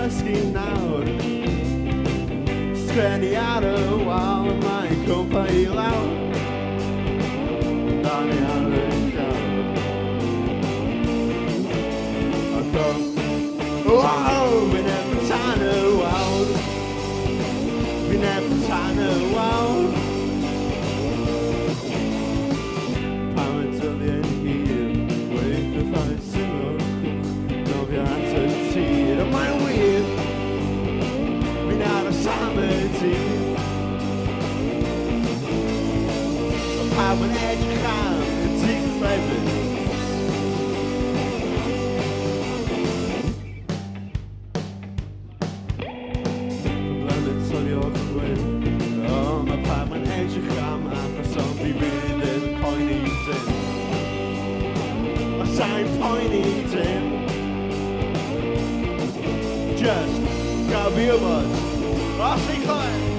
husky nawr sgrennu ar y wal mae'n cwmpa i lawr dan i ar y llawr ac wow, fi'n efo tan y wawr fi'n efo tan y wawr pan y dyddiau'n hir weith y ffaith sylwch nofio at y tir a mae'n wir fi'n aros am y tir a pawb yn edrych am y tir cyffredin mae pawb yn edrych am achos ond fi fydd yn poeni dim sa'n poeni dim just gael fi wybod os fi'n clywed